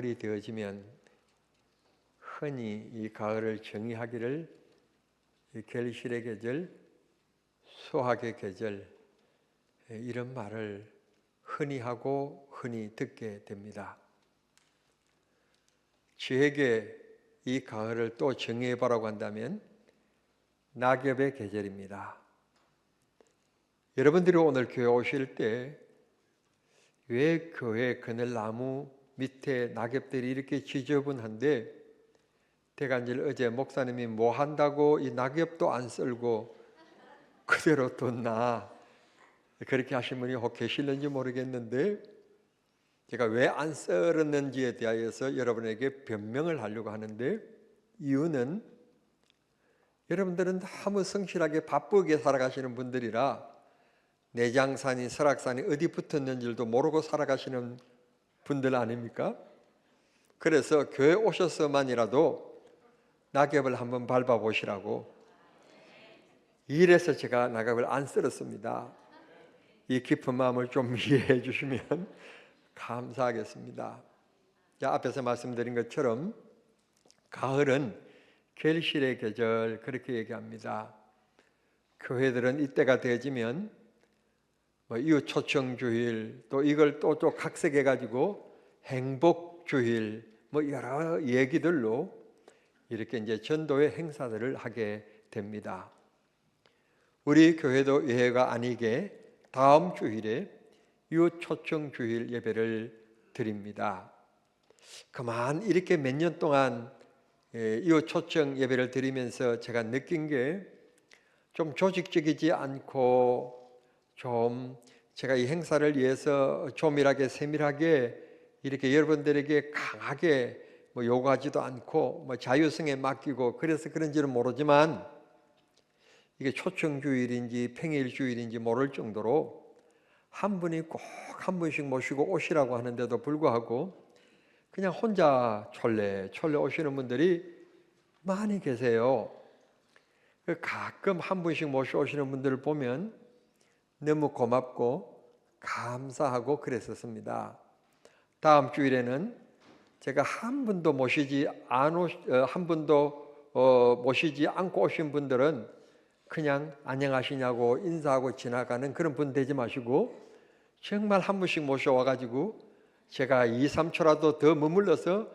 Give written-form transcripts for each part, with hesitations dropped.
가을이 되어지면 흔히 이 가을을 정의하기를 결실의 계절, 수확의 계절, 이런 말을 흔히 하고 흔히 듣게 됩니다. 저에게 이 가을을 또 정의해 보라고 한다면 낙엽의 계절입니다. 여러분들이 오늘 교회 오실 때 왜 교회 그늘나무 밑에 낙엽들이 이렇게 지저분한데 대간질 어제 목사님이 뭐 한다고 이 낙엽도 안 썰고 그대로 뒀나, 그렇게 하신 분이 혹 계실는지 모르겠는데 제가 왜 안 썰었는지에 대하여서 여러분에게 변명을 하려고 하는데, 이유는 여러분들은 너무 성실하게 바쁘게 살아가시는 분들이라 내장산이 설악산이 어디 붙었는 줄도 모르고 살아가시는 분들 아닙니까? 그래서 교회 오셔서만이라도 낙엽을 한번 밟아보시라고, 이래서 제가 낙엽을 안 썰었습니다. 이 깊은 마음을 좀 이해해 주시면 감사하겠습니다. 자, 앞에서 말씀드린 것처럼 가을은 결실의 계절, 그렇게 얘기합니다. 교회들은 이때가 되어지면 이웃 초청주일, 또 이걸 또 각색해가지고 행복주일, 여러 얘기들로 이렇게 이제 전도의 행사들을 하게 됩니다. 우리 교회도 예외가 아니게 다음 주일에 이웃 초청주일 예배를 드립니다. 그만 이렇게 몇 년 동안 이웃 초청 예배를 드리면서 제가 느낀 게 좀 조직적이지 않고 좀 제가 이 행사를 위해서 조밀하게 세밀하게 이렇게 여러분들에게 강하게 요구하지도 않고 자유성에 맡기고 그래서 그런지는 모르지만 이게 초청주일인지 평일주일인지 모를 정도로 한 분이 꼭 한 분씩 모시고 오시라고 하는데도 불구하고 그냥 혼자 촐래 오시는 분들이 많이 계세요. 가끔 한 분씩 모셔오시는 분들을 보면 너무 고맙고 감사하고 그랬었습니다. 다음 주일에는 제가 한 분도 모시지 않고 오신 분들은 그냥 안녕하시냐고 인사하고 지나가는 그런 분 되지 마시고 정말 한 분씩 모셔와가지고 제가 2, 3초라도 더 머물러서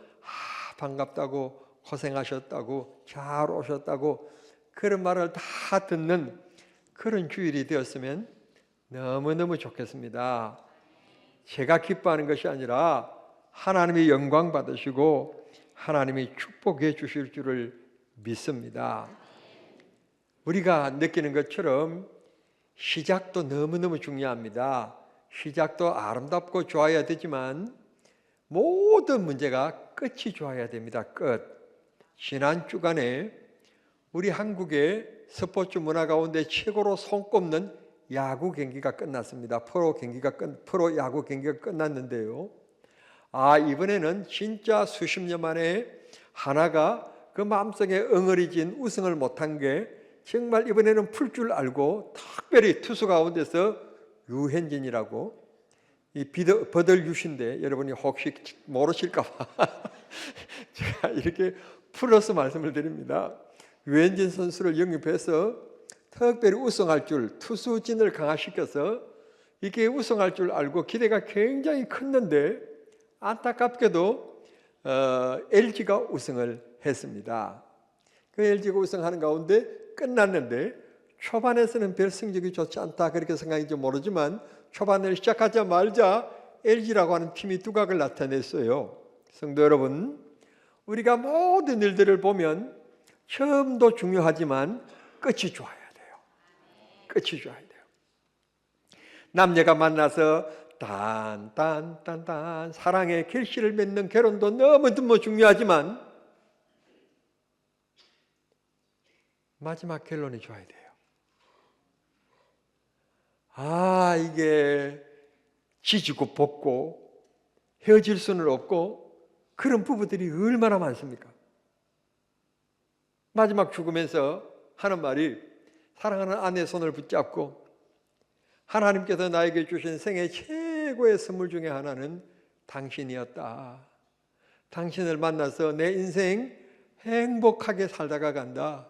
반갑다고, 고생하셨다고, 잘 오셨다고 그런 말을 다 듣는 그런 주일이 되었으면 너무너무 좋겠습니다. 제가 기뻐하는 것이 아니라 하나님이 영광 받으시고 하나님이 축복해 주실 줄을 믿습니다. 우리가 느끼는 것처럼 시작도 너무너무 중요합니다. 시작도 아름답고 좋아야 되지만 모든 문제가 끝이 좋아야 됩니다. 끝. 지난 주간에 우리 한국의 스포츠 문화 가운데 최고로 손꼽는 야구 경기가 끝났습니다. 프로 야구 경기가 끝났는데요. 이번에는 진짜 수십 년 만에 하나가 그 마음속에 엉어리진 우승을 못한 게 정말 이번에는 풀 줄 알고 특별히 투수 가운데서 유현진이라고 이 버들유신데 여러분이 혹시 모르실까 봐 제가 이렇게 풀어서 말씀을 드립니다. 유현진 선수를 영입해서 특별히 우승할 줄 투수진을 강화시켜서 이게 우승할 줄 알고 기대가 굉장히 컸는데 안타깝게도 LG가 우승을 했습니다. 그 LG가 우승하는 가운데 끝났는데 초반에서는 별 성적이 좋지 않다 그렇게 생각인지 모르지만 초반을 시작하자마자 LG라고 하는 팀이 두각을 나타냈어요. 성도 여러분, 우리가 모든 일들을 보면 처음도 중요하지만 끝이 좋아야 돼요. 끝이 좋아야 돼요. 남녀가 만나서 딴 사랑의 결실을 맺는 결혼도 너무 중요하지만 마지막 결론이 좋아야 돼요. 이게 지지고 볶고 헤어질 수는 없고 그런 부부들이 얼마나 많습니까? 마지막 죽으면서 하는 말이 사랑하는 아내의 손을 붙잡고 하나님께서 나에게 주신 생애 최고의 선물 중에 하나는 당신이었다. 당신을 만나서 내 인생 행복하게 살다가 간다.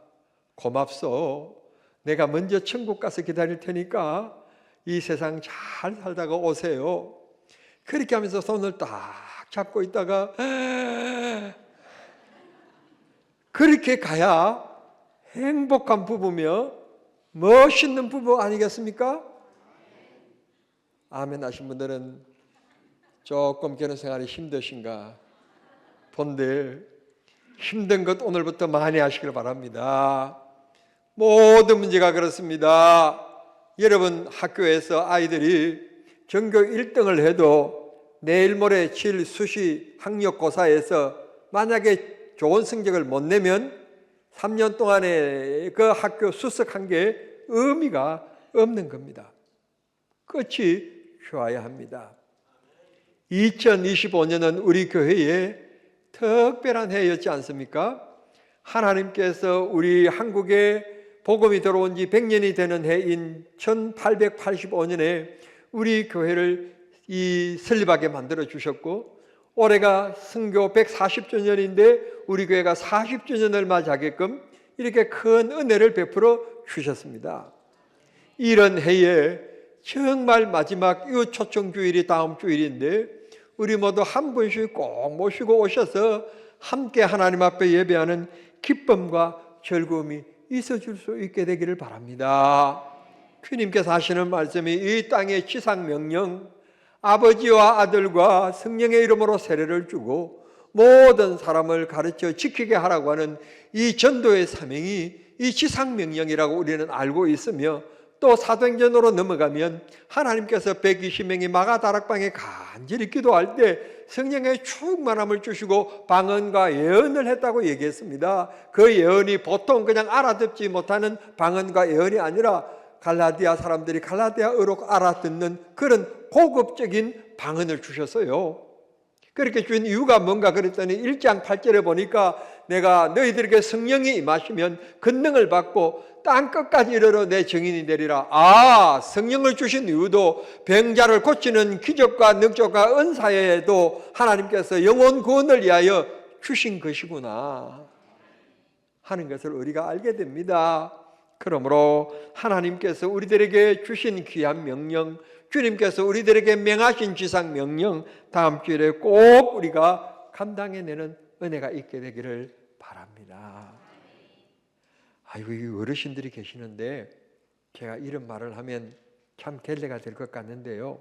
고맙소. 내가 먼저 천국 가서 기다릴 테니까 이 세상 잘 살다가 오세요. 그렇게 하면서 손을 딱 잡고 있다가 그렇게 가야 행복한 부부며 멋있는 부부 아니겠습니까? 아멘 하신 분들은 조금 결혼 생활이 힘드신가 본데 힘든 것 오늘부터 많이 하시길 바랍니다. 모든 문제가 그렇습니다. 여러분 학교에서 아이들이 전교 1등을 해도 내일 모레 칠 수시 학력고사에서 만약에 좋은 성적을 못 내면 3년 동안에 그 학교 수석한 게 의미가 없는 겁니다. 끝이 좋아야 합니다. 2025년은 우리 교회의 특별한 해였지 않습니까? 하나님께서 우리 한국에 복음이 들어온 지 100년이 되는 해인 1885년에 우리 교회를 설립하게 만들어 주셨고, 올해가 선교 140주년인데 우리 교회가 40주년을 맞이하게끔 이렇게 큰 은혜를 베풀어 주셨습니다. 이런 해에 정말 마지막 이 초청주일이 다음 주일인데 우리 모두 한 분씩 꼭 모시고 오셔서 함께 하나님 앞에 예배하는 기쁨과 즐거움이 있어질 수 있게 되기를 바랍니다. 주님께서 하시는 말씀이 이 땅의 지상명령, 아버지와 아들과 성령의 이름으로 세례를 주고 모든 사람을 가르쳐 지키게 하라고 하는 이 전도의 사명이 이 지상명령이라고 우리는 알고 있으며, 또 사도행전으로 넘어가면 하나님께서 120명이 마가다락방에 간절히 기도할 때 성령의 충만함을 주시고 방언과 예언을 했다고 얘기했습니다. 그 예언이 보통 그냥 알아듣지 못하는 방언과 예언이 아니라 갈라디아 사람들이 갈라디아어로 알아듣는 그런 고급적인 방언을 주셨어요. 그렇게 준 이유가 뭔가 그랬더니 1장 8절에 보니까 내가 너희들에게 성령이 임하시면 권능을 받고 땅 끝까지 이르러 내 증인이 되리라. 성령을 주신 이유도 병자를 고치는 기적과 능력과 은사에도 하나님께서 영혼 구원을 위하여 주신 것이구나 하는 것을 우리가 알게 됩니다. 그러므로 하나님께서 우리들에게 주신 귀한 명령, 주님께서 우리들에게 명하신 지상 명령, 다음 주일에 꼭 우리가 감당해내는 은혜가 있게 되기를 바랍니다. 아이고, 이 어르신들이 계시는데 제가 이런 말을 하면 참 결례가 될 것 같는데요.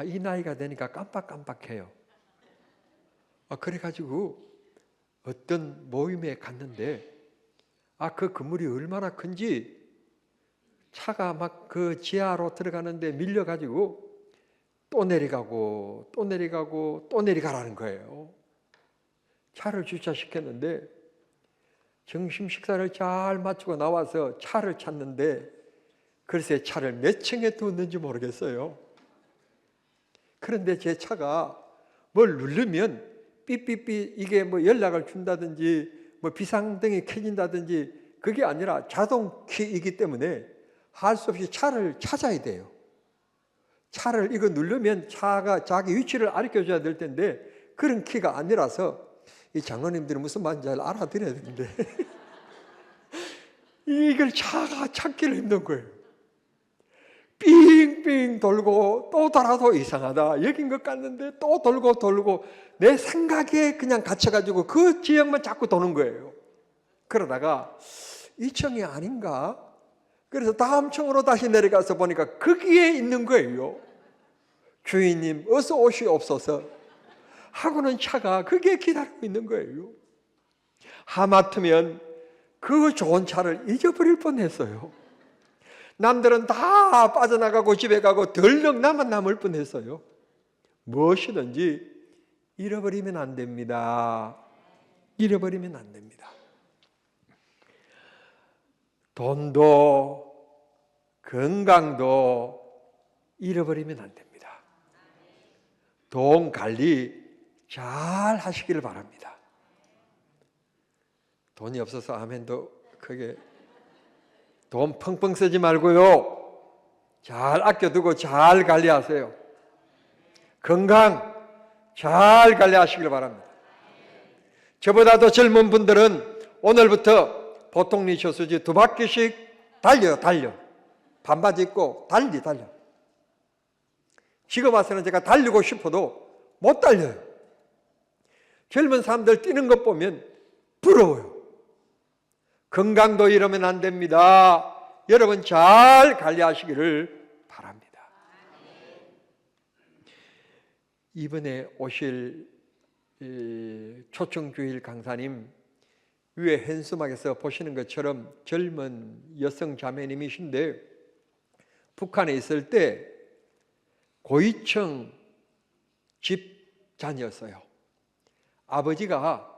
이 나이가 되니까 깜빡깜빡해요. 그래가지고 어떤 모임에 갔는데 그 건물이 얼마나 큰지 차가 막 그 지하로 들어가는데 밀려가지고 또 내려가고 또 내려가고 또 내려가라는 거예요. 차를 주차시켰는데 점심 식사를 잘 마치고 나와서 차를 찾는데 글쎄 차를 몇 층에 두었는지 모르겠어요. 그런데 제 차가 뭘 누르면 삐삐삐 이게 뭐 연락을 준다든지 뭐 비상등이 켜진다든지 그게 아니라 자동 키이기 때문에 할 수 없이 차를 찾아야 돼요. 차를 이거 누르면 차가 자기 위치를 알려줘야 될 텐데 그런 키가 아니라서 이 장로님들이 무슨 말인지 잘 알아들어야 되는데 이걸 차가 찾기를 힘든 거예요. 삥삥 돌고 또 돌아도 이상하다, 여긴 것 같는데 또 돌고 내 생각에 그냥 갇혀가지고 그 지역만 자꾸 도는 거예요. 그러다가 이 층이 아닌가? 그래서 다음 층으로 다시 내려가서 보니까 거기에 있는 거예요. 주인님 어서 오시옵소서 하고는 차가 거기에 기다리고 있는 거예요. 하마터면 그 좋은 차를 잊어버릴 뻔했어요. 남들은 다 빠져나가고 집에 가고 덜렁 나만 남을 뻔했어요. 무엇이든지 잃어버리면 안 됩니다. 잃어버리면 안 됩니다. 돈도 건강도 잃어버리면 안 됩니다. 돈 관리 잘 하시기를 바랍니다. 돈이 없어서 아멘도 크게 돈 펑펑 쓰지 말고요. 잘 아껴두고 잘 관리하세요. 건강 잘 관리하시길 바랍니다. 저보다 더 젊은 분들은 오늘부터 보통 리쇼스지 2바퀴씩 달려. 반바지 입고 달려. 지금 와서는 제가 달리고 싶어도 못 달려요. 젊은 사람들 뛰는 것 보면 부러워요. 건강도 잃으면 안 됩니다. 여러분 잘 관리하시기를 바랍니다. 이번에 오실 초청주일 강사님 위에 현수막에서 보시는 것처럼 젊은 여성 자매님이신데 북한에 있을 때 고위층 집자녀였어요. 아버지가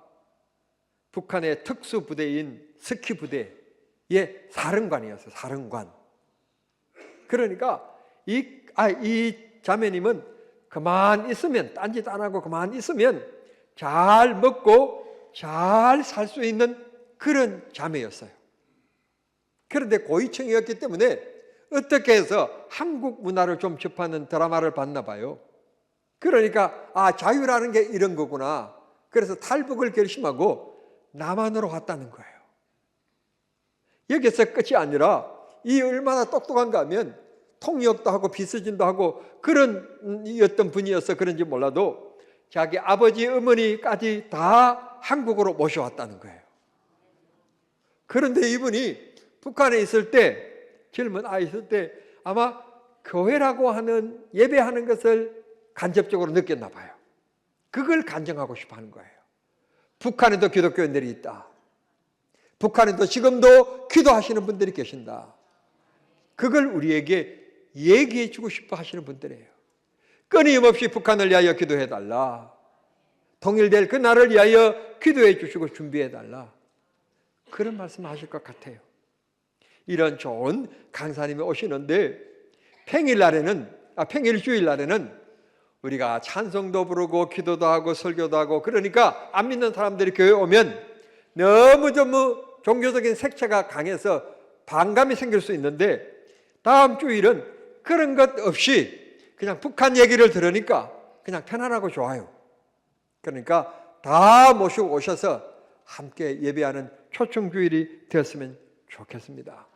북한의 특수부대인 스키부대의 사령관이었어요. 사령관. 그러니까 이 자매님은 그만 있으면, 딴짓 안 하고 그만 있으면 잘 먹고 잘 살 수 있는 그런 자매였어요. 그런데 고위층이었기 때문에 어떻게 해서 한국 문화를 좀 접하는 드라마를 봤나 봐요. 그러니까 자유라는 게 이런 거구나. 그래서 탈북을 결심하고 남한으로 왔다는 거예요. 여기서 끝이 아니라 이 얼마나 똑똑한가 하면 통역도 하고 비서진도 하고 그런 어떤 분이어서 그런지 몰라도 자기 아버지 어머니까지 다 한국으로 모셔왔다는 거예요. 그런데 이분이 북한에 있을 때, 젊은 아이 있을 때 아마 교회라고 하는 예배하는 것을 간접적으로 느꼈나 봐요. 그걸 간증하고 싶어 하는 거예요. 북한에도 기독교인들이 있다. 북한에도 지금도 기도하시는 분들이 계신다. 그걸 우리에게 얘기해 주고 싶어 하시는 분들이에요. 끊임없이 북한을 위하여 기도해 달라. 통일될 그 날을 위하여 기도해 주시고 준비해 달라. 그런 말씀 하실 것 같아요. 이런 좋은 강사님이 오시는데 평일주일날에는 우리가 찬송도 부르고 기도도 하고 설교도 하고 그러니까 안 믿는 사람들이 교회에 오면 너무 종교적인 색채가 강해서 반감이 생길 수 있는데 다음 주일은 그런 것 없이 그냥 북한 얘기를 들으니까 그냥 편안하고 좋아요. 그러니까 다 모시고 오셔서 함께 예배하는 초청주일이 되었으면 좋겠습니다.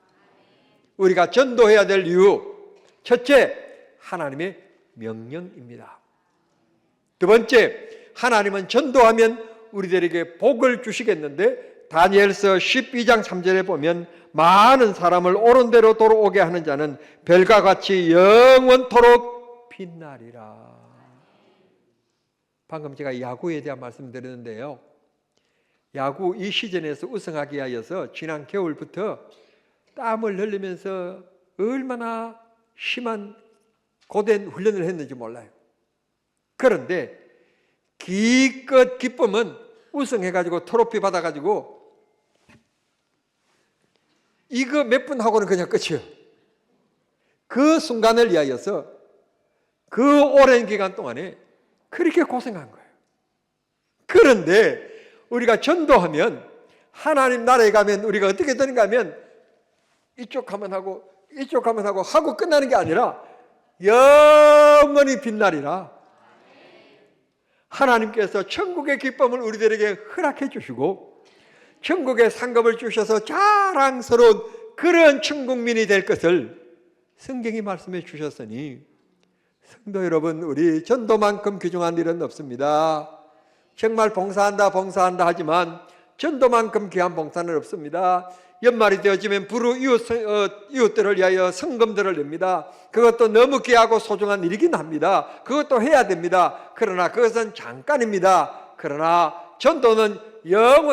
우리가 전도해야 될 이유, 첫째, 하나님의 명령입니다. 두 번째, 하나님은 전도하면 우리들에게 복을 주시겠는데 다니엘서 12장 3절에 보면 많은 사람을 옳은 대로 돌아오게 하는 자는 별과 같이 영원토록 빛나리라. 방금 제가 야구에 대한 말씀드렸는데요. 야구 이 시즌에서 우승하기 위해서 지난 겨울부터 땀을 흘리면서 얼마나 심한 고된 훈련을 했는지 몰라요. 그런데 기껏 기쁨은 우승해가지고 트로피 받아가지고 이거 몇 분 하고는 그냥 끝이에요. 그 순간을 위하여서 그 오랜 기간 동안에 그렇게 고생한 거예요. 그런데 우리가 전도하면 하나님 나라에 가면 우리가 어떻게 되는가 하면 이쪽 하면 하고 이쪽 하면 하고 끝나는 게 아니라 영원히 빛나리라. 하나님께서 천국의 기쁨을 우리들에게 허락해 주시고 천국의 상급을 주셔서 자랑스러운 그런 천국민이 될 것을 성경이 말씀해 주셨으니 성도 여러분, 우리 전도만큼 귀중한 일은 없습니다. 정말 봉사한다 하지만 전도만큼 귀한 봉사는 없습니다. 연말이 되어지면 부르 이웃들을 위하여 성금들을 냅니다. 그것도 너무 귀하고 소중한 일이긴 합니다. 그것도 해야 됩니다. 그러나 그것은 잠깐입니다. 그러나 전도는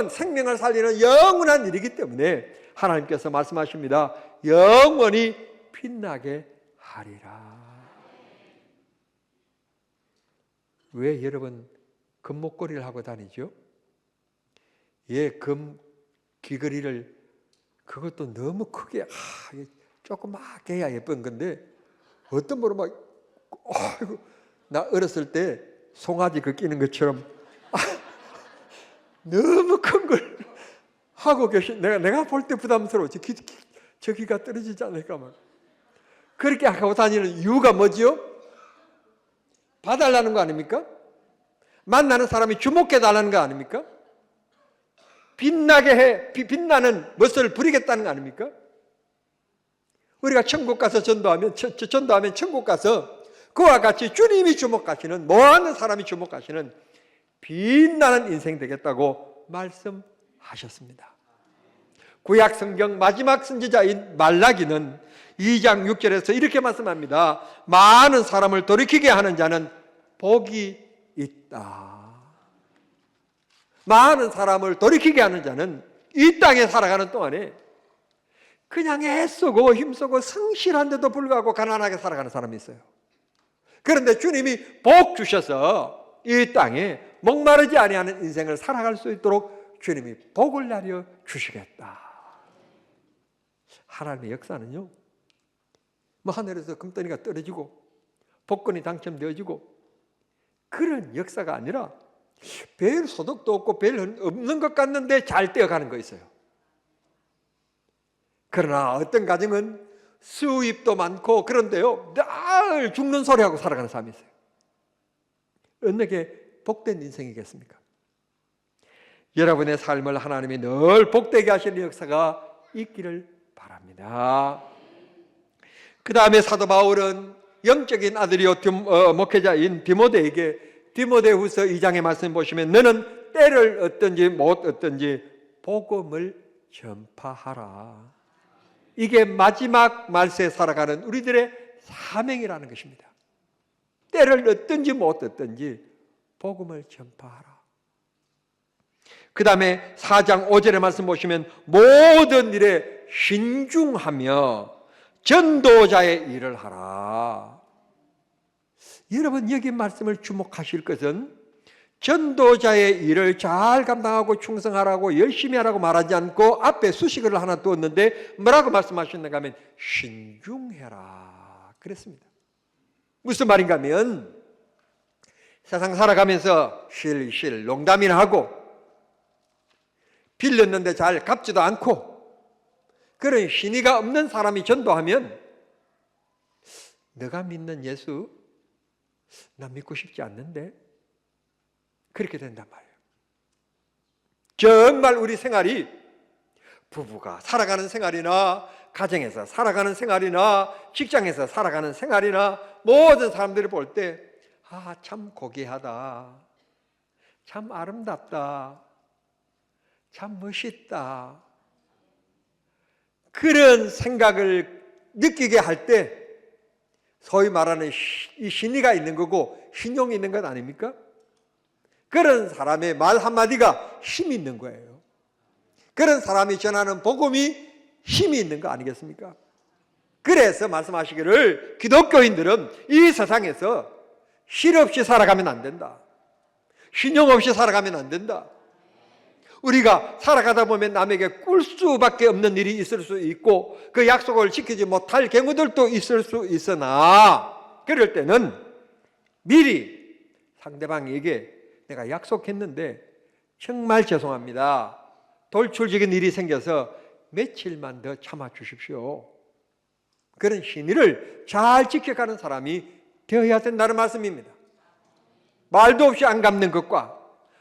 생명을 살리는 영원한 일이기 때문에 하나님께서 말씀하십니다. 영원히 빛나게 하리라. 왜 여러분 금목걸이를 하고 다니죠? 금 귀걸이를 그것도 너무 크게 조그맣게 해야 예쁜 건데 어떤 분은 나 어렸을 때 송아지 끼는 것처럼 너무 큰 걸 하고 계신 내가 볼 때 부담스러워. 저기가 떨어지지 않을까 막 그렇게 하고 다니는 이유가 뭐지요? 봐달라는 거 아닙니까? 만나는 사람이 주목해 달라는 거 아닙니까? 빛나게 해, 빛나는 멋을 부리겠다는 거 아닙니까? 우리가 천국 가서 전도하면 천국 가서 그와 같이 주님이 주목하시는, 뭐하는 사람이 주목하시는 빛나는 인생 되겠다고 말씀하셨습니다. 구약 성경 마지막 선지자인 말라기는 2장 6절에서 이렇게 말씀합니다. 많은 사람을 돌이키게 하는 자는 복이 있다. 많은 사람을 돌이키게 하는 자는 이 땅에 살아가는 동안에 그냥 애쓰고 힘쓰고 성실한데도 불구하고 가난하게 살아가는 사람이 있어요. 그런데 주님이 복 주셔서 이 땅에 목마르지 아니하는 인생을 살아갈 수 있도록 주님이 복을 내려 주시겠다. 하나님의 역사는요, 뭐 하늘에서 금덩이가 떨어지고 복권이 당첨되어지고 그런 역사가 아니라 별 소득도 없고 별 없는 것 같는데 잘 떼어가는 거 있어요. 그러나 어떤 가정은 수입도 많고 그런데요, 늘 죽는 소리하고 살아가는 사람이 있어요. 어느 게 복된 인생이겠습니까? 여러분의 삶을 하나님이 늘 복되게 하시는 역사가 있기를 바랍니다. 그 다음에 사도 바울은 영적인 아들이요 목회자인 디모데에게 디모데후서 2장의 말씀 보시면 너는 때를 얻든지 못 얻든지 복음을 전파하라. 이게 마지막 말세에 살아가는 우리들의 사명이라는 것입니다. 때를 얻든지 못 얻든지 복음을 전파하라. 그 다음에 4장 5절의 말씀 보시면 모든 일에 신중하며 전도자의 일을 하라. 여러분 여기 말씀을 주목하실 것은 전도자의 일을 잘 감당하고 충성하라고 열심히 하라고 말하지 않고 앞에 수식어를 하나 두었는데 뭐라고 말씀하셨는가 하면 신중해라 그랬습니다. 무슨 말인가 하면 세상 살아가면서 실실 농담이나 하고 빌렸는데 잘 갚지도 않고 그런 신의가 없는 사람이 전도하면 너가 믿는 예수 나 믿고 싶지 않는데 그렇게 된단 말이에요. 정말 우리 생활이 부부가 살아가는 생활이나 가정에서 살아가는 생활이나 직장에서 살아가는 생활이나 모든 사람들이 볼 때 참 고귀하다, 참 아름답다, 참 멋있다 그런 생각을 느끼게 할 때 소위 말하는 이 신의가 있는 거고 신용이 있는 것 아닙니까? 그런 사람의 말 한마디가 힘이 있는 거예요. 그런 사람이 전하는 복음이 힘이 있는 거 아니겠습니까? 그래서 말씀하시기를 기독교인들은 이 세상에서 실 없이 살아가면 안 된다. 신용 없이 살아가면 안 된다. 우리가 살아가다 보면 남에게 꿀 수밖에 없는 일이 있을 수 있고 그 약속을 지키지 못할 경우들도 있을 수 있으나 그럴 때는 미리 상대방에게 내가 약속했는데 정말 죄송합니다. 돌출적인 일이 생겨서 며칠만 더 참아 주십시오. 그런 신의를 잘 지켜가는 사람이 되어야 된다는 말씀입니다. 말도 없이 안 갚는 것과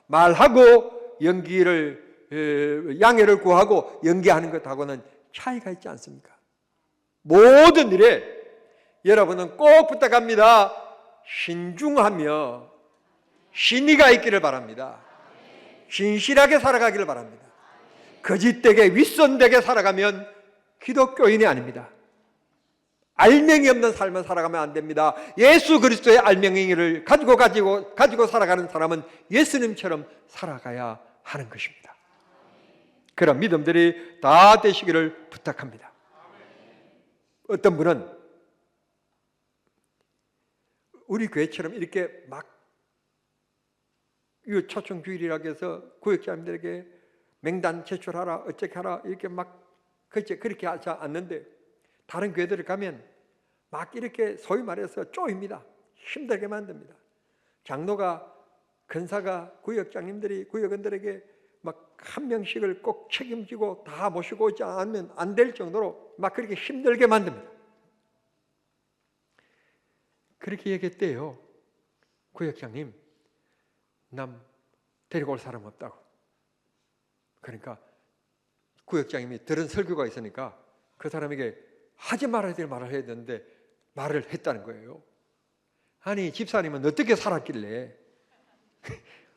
말하고 양해를 구하고 연기하는 것하고는 차이가 있지 않습니까? 모든 일에 여러분은 꼭 부탁합니다. 신중하며 신의가 있기를 바랍니다. 신실하게 살아가기를 바랍니다. 거짓되게 윗선되게 살아가면 기독교인이 아닙니다. 알맹이 없는 삶을 살아가면 안 됩니다. 예수 그리스도의 알맹이를 가지고 살아가는 사람은 예수님처럼 살아가야 하는 것입니다. 그런 믿음들이 다 되시기를 부탁합니다. 어떤 분은 우리 교회처럼 이렇게 막 초청주일이라고 해서 구역자님들에게 맹단 제출하라 어떻게 하라 이렇게 막 그렇게 하지 않는데 다른 교회들을 가면 막 이렇게 소위 말해서 쪼입니다. 힘들게 만듭니다. 장로가 근사가 구역장님들이 구역원들에게 막 한 명씩을 꼭 책임지고 다 모시고 오지 않으면 안 될 정도로 막 그렇게 힘들게 만듭니다. 그렇게 얘기했대요. 구역장님 남 데리고 올 사람 없다고. 그러니까 구역장님이 들은 설교가 있으니까 그 사람에게 하지 말아야 될 말을 해야 되는데 말을 했다는 거예요. 아니 집사님은 어떻게 살았길래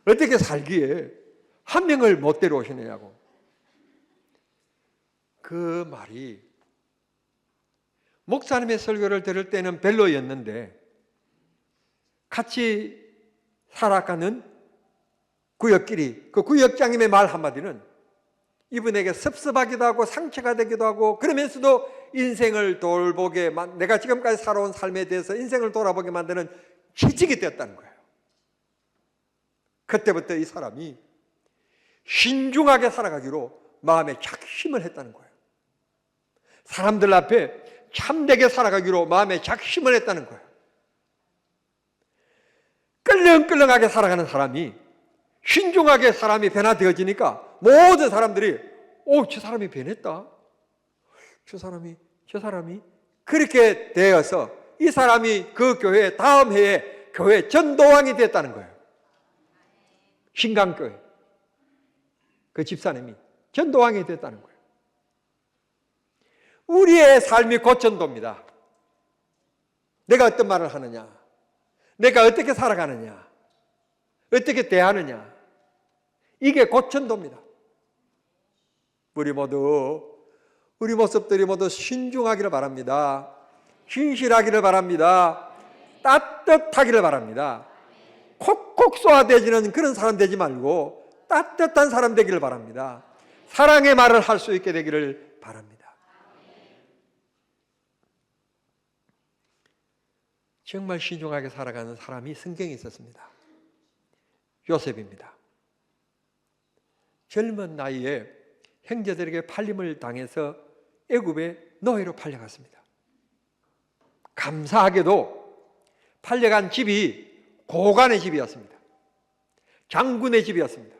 어떻게 살기에 한 명을 못 데려오시느냐고. 그 말이 목사님의 설교를 들을 때는 별로였는데 같이 살아가는 구역끼리 그 구역장님의 말 한마디는 이분에게 섭섭하기도 하고 상처가 되기도 하고 그러면서도 인생을 돌보게 내가 지금까지 살아온 삶에 대해서 인생을 돌아보게 만드는 기직이 되었다는 거예요. 그때부터 이 사람이 신중하게 살아가기로 마음에 작심을 했다는 거예요. 사람들 앞에 참되게 살아가기로 마음에 작심을 했다는 거예요. 끌렁끌렁하게 살아가는 사람이 신중하게 사람이 변화되어지니까 모든 사람들이 저 사람이 변했다. 저 사람이 그렇게 되어서 이 사람이 그 교회 다음 해에 교회 전도왕이 됐다는 거예요. 신강교회 그 집사님이 전도왕이 됐다는 거예요. 우리의 삶이 곧 전도입니다. 내가 어떤 말을 하느냐, 내가 어떻게 살아가느냐, 어떻게 대하느냐, 이게 곧 전도입니다. 우리 모습들이 모두 신중하기를 바랍니다. 신실하기를 바랍니다. 따뜻하기를 바랍니다. 콕콕 쏘아대지는 그런 사람 되지 말고 따뜻한 사람 되기를 바랍니다. 사랑의 말을 할 수 있게 되기를 바랍니다. 정말 신중하게 살아가는 사람이 성경에 있었습니다. 요셉입니다. 젊은 나이에 형제들에게 팔림을 당해서 애굽에 노예로 팔려갔습니다. 감사하게도 팔려간 집이 고관의 집이었습니다. 장군의 집이었습니다.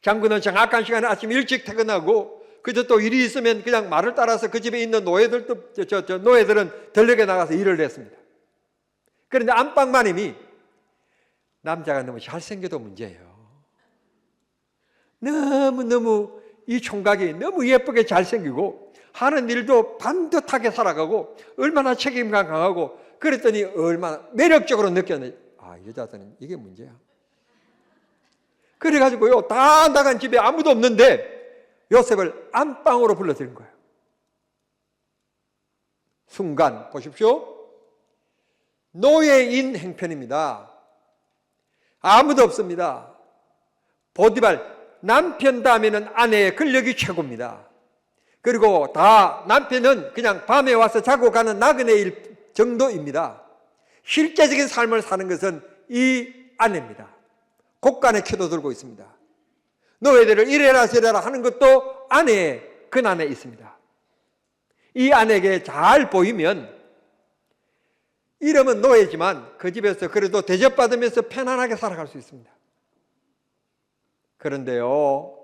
장군은 정확한 시간에 아침 일찍 퇴근하고 그저 또 일이 있으면 그냥 말을 따라서 그 집에 있는 노예들도 노예들은 들녘에 나가서 일을 했습니다. 그런데 안방마님이 남자가 너무 잘생겨도 문제예요. 너무 이 총각이 너무 예쁘게 잘생기고 하는 일도 반듯하게 살아가고 얼마나 책임감 강하고 그랬더니 얼마나 매력적으로 느꼈는지 여자들은 이게 문제야. 그래가지고요 다 나간 집에 아무도 없는데 요셉을 안방으로 불러들인 거예요. 순간 보십시오. 노예인 행편입니다. 아무도 없습니다. 보디발 남편 다음에는 아내의 근력이 최고입니다. 그리고 다 남편은 그냥 밤에 와서 자고 가는 나그네 일 정도입니다. 실제적인 삶을 사는 것은 이 아내입니다. 곡간에 켜도 들고 있습니다. 노예들을 이래라 저래라 하는 것도 아내의 근안에 있습니다. 이 아내에게 잘 보이면 이름은 노예지만 그 집에서 그래도 대접받으면서 편안하게 살아갈 수 있습니다. 그런데요,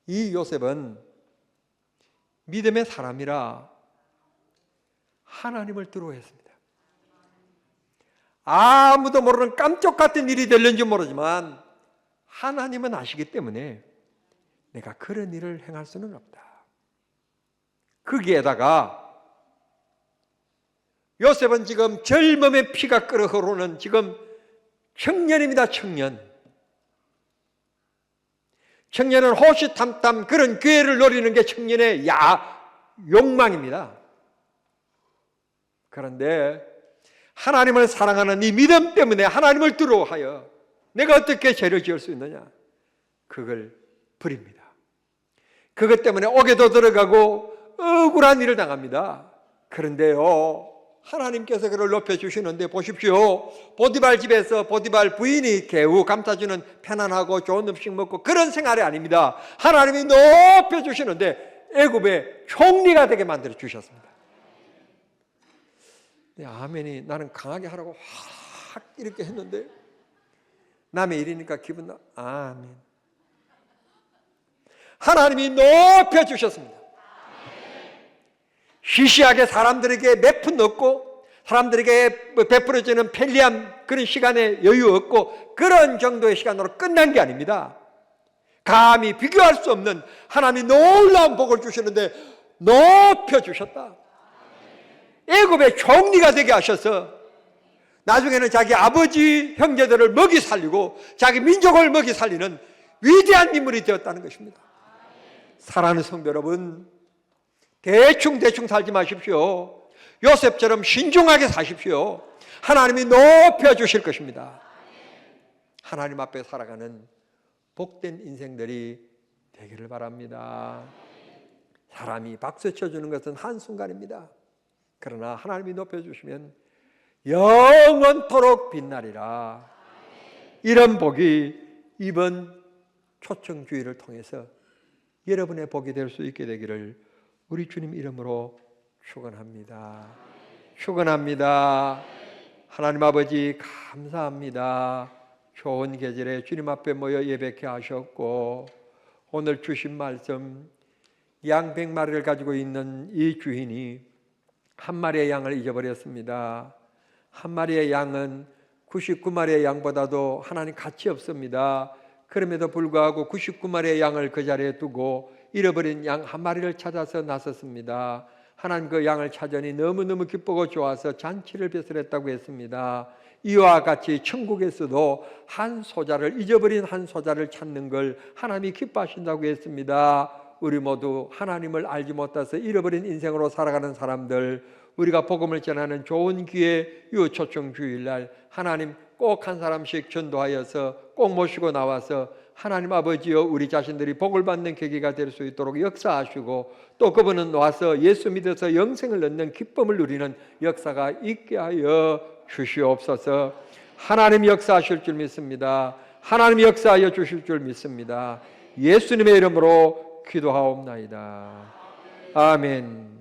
이 요셉은 믿음의 사람이라 하나님을 두려워했습니다. 아무도 모르는 깜짝 같은 일이 될는지 모르지만 하나님은 아시기 때문에 내가 그런 일을 행할 수는 없다. 거기에다가 요셉은 지금 젊음의 피가 끓어 흐르는 지금 청년입니다. 청년은 호시탐탐 그런 기회를 노리는 게 청년의 욕망입니다. 그런데 하나님을 사랑하는 이 믿음 때문에 하나님을 두려워하여 내가 어떻게 죄를 지을 수 있느냐? 그걸 버립니다. 그것 때문에 옥에도 들어가고 억울한 일을 당합니다. 그런데요, 하나님께서 그를 높여주시는데 보십시오. 보디발 집에서 보디발 부인이 개우 감싸주는 편안하고 좋은 음식 먹고 그런 생활이 아닙니다. 하나님이 높여주시는데 애굽의 총리가 되게 만들어 주셨습니다. 네, 아멘이 나는 강하게 하라고 확 이렇게 했는데 남의 일이니까 기분 아멘. 하나님이 높여주셨습니다. 시시하게 사람들에게 몇 푼 얻고 사람들에게 베풀어지는 편리한 그런 시간에 여유 없고 그런 정도의 시간으로 끝난 게 아닙니다. 감히 비교할 수 없는 하나님이 놀라운 복을 주시는데 높여주셨다. 애굽의 총리가 되게 하셔서 나중에는 자기 아버지 형제들을 먹이 살리고 자기 민족을 먹이 살리는 위대한 인물이 되었다는 것입니다. 사랑하는 성도 여러분, 대충 살지 마십시오. 요셉처럼 신중하게 사십시오. 하나님이 높여주실 것입니다. 하나님 앞에 살아가는 복된 인생들이 되기를 바랍니다. 사람이 박수 쳐주는 것은 한순간입니다. 그러나 하나님이 높여주시면 영원토록 빛나리라. 이런 복이 이번 초청주의를 통해서 여러분의 복이 될 수 있게 되기를 우리 주님 이름으로 축원합니다. 축원합니다. 하나님 아버지 감사합니다. 좋은 계절에 주님 앞에 모여 예배케 하셨고 오늘 주신 말씀 양 100마리를 가지고 있는 이 주인이 한 마리의 양을 잊어버렸습니다. 한 마리의 양은 99마리의 양보다도 하나님 가치 없습니다. 그럼에도 불구하고 99마리의 양을 그 자리에 두고 잃어버린 양 한 마리를 찾아서 나섰습니다. 하나님 그 양을 찾으니 너무너무 기쁘고 좋아서 잔치를 베풀었다고 했습니다. 이와 같이 천국에서도 한 소자를 잊어버린 한 소자를 찾는 걸 하나님이 기뻐하신다고 했습니다. 우리 모두 하나님을 알지 못해서 잃어버린 인생으로 살아가는 사람들, 우리가 복음을 전하는 좋은 기회 유초청 주일날 하나님 꼭 한 사람씩 전도하여서 꼭 모시고 나와서 하나님 아버지여 우리 자신들이 복을 받는 계기가 될 수 있도록 역사하시고 또 그분은 와서 예수 믿어서 영생을 얻는 기쁨을 누리는 역사가 있게 하여 주시옵소서. 하나님 역사하실 줄 믿습니다. 하나님 역사하여 주실 줄 믿습니다. 예수님의 이름으로 기도하옵나이다. 아멘.